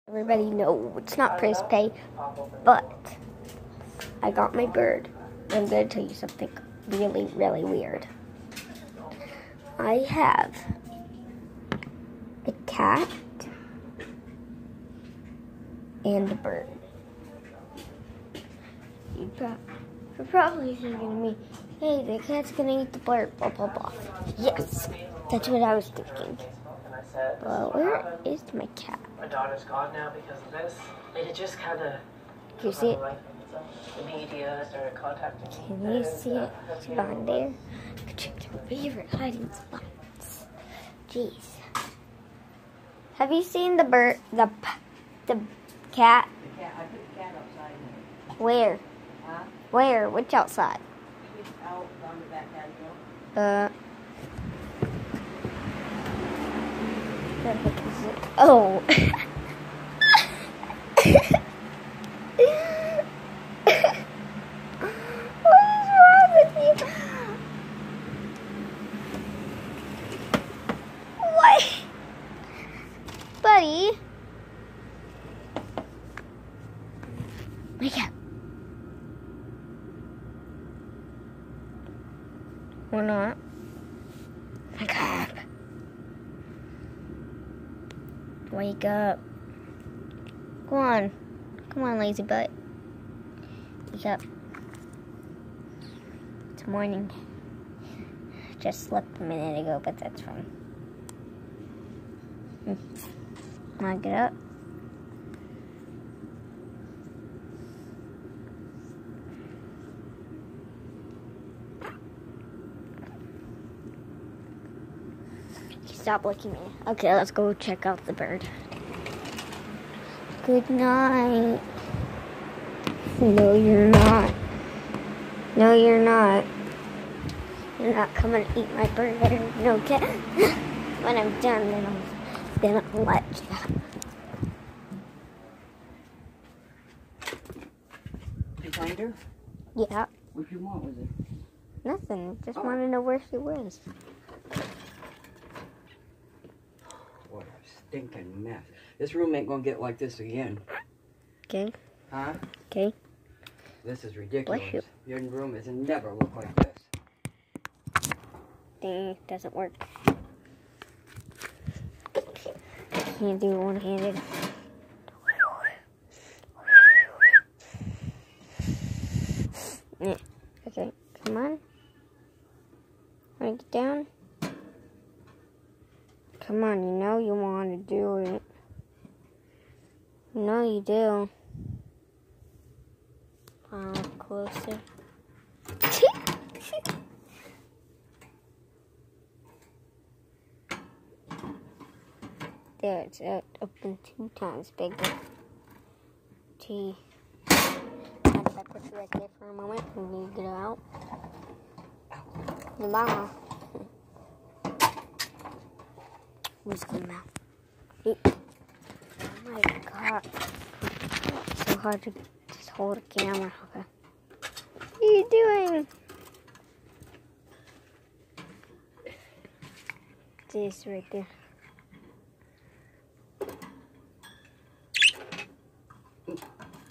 Everybody know it's not press pay, but I got my bird. I'm going to tell you something really, really weird. I have a cat and a bird. You're probably thinking to me, hey, the cat's going to eat the bird, blah, blah, blah. Yes, that's what I was thinking. Well, where is my cat? My daughter's gone now because of this. And it just kind of... Do you see it? The media started contacting me. Can you see it? It's behind there. Check your favorite hiding spots. Jeez. Have you seen the bird, the cat? The cat. I put the cat outside. Where? Huh? Where? Which outside? She's out on the back patio. Where the heck is it? Oh. What is wrong with you? What? Buddy? Wake up. Or not. Wake up. Wake up. Go on. Come on, lazy butt. Wake up. It's morning. Just slept a minute ago, but that's fine. Wanna get up? Stop looking at me. Okay, let's go check out the bird. Good night. No, you're not. No, you're not. You're not coming to eat my bird. No, cat. When I'm done, then I'll let you. You find her? Yeah. What you want with her? Nothing. Just want to know where she was. What a stinking mess. This room ain't gonna get like this again. Okay. Huh? Okay. This is ridiculous. Bless you. Your room has never looked like this. Dang, doesn't work. Can't do it one-handed. Yeah. Okay, come on. Wanna get down? Come on, you know you want to do it. You know you do. Closer. There, it's open 2 times bigger. T. I'll put you right there for a moment and you get out. The mama. Who's coming out? Oh my god. It's so hard to just hold a camera. Okay. What are you doing? This right there.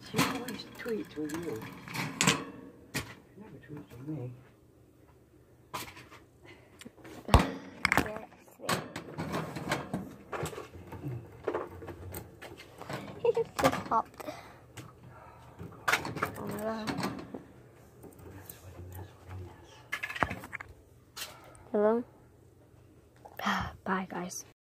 She always tweets with you. She never tweets with me. Just popped. Oh my god. Hello? Bye, guys.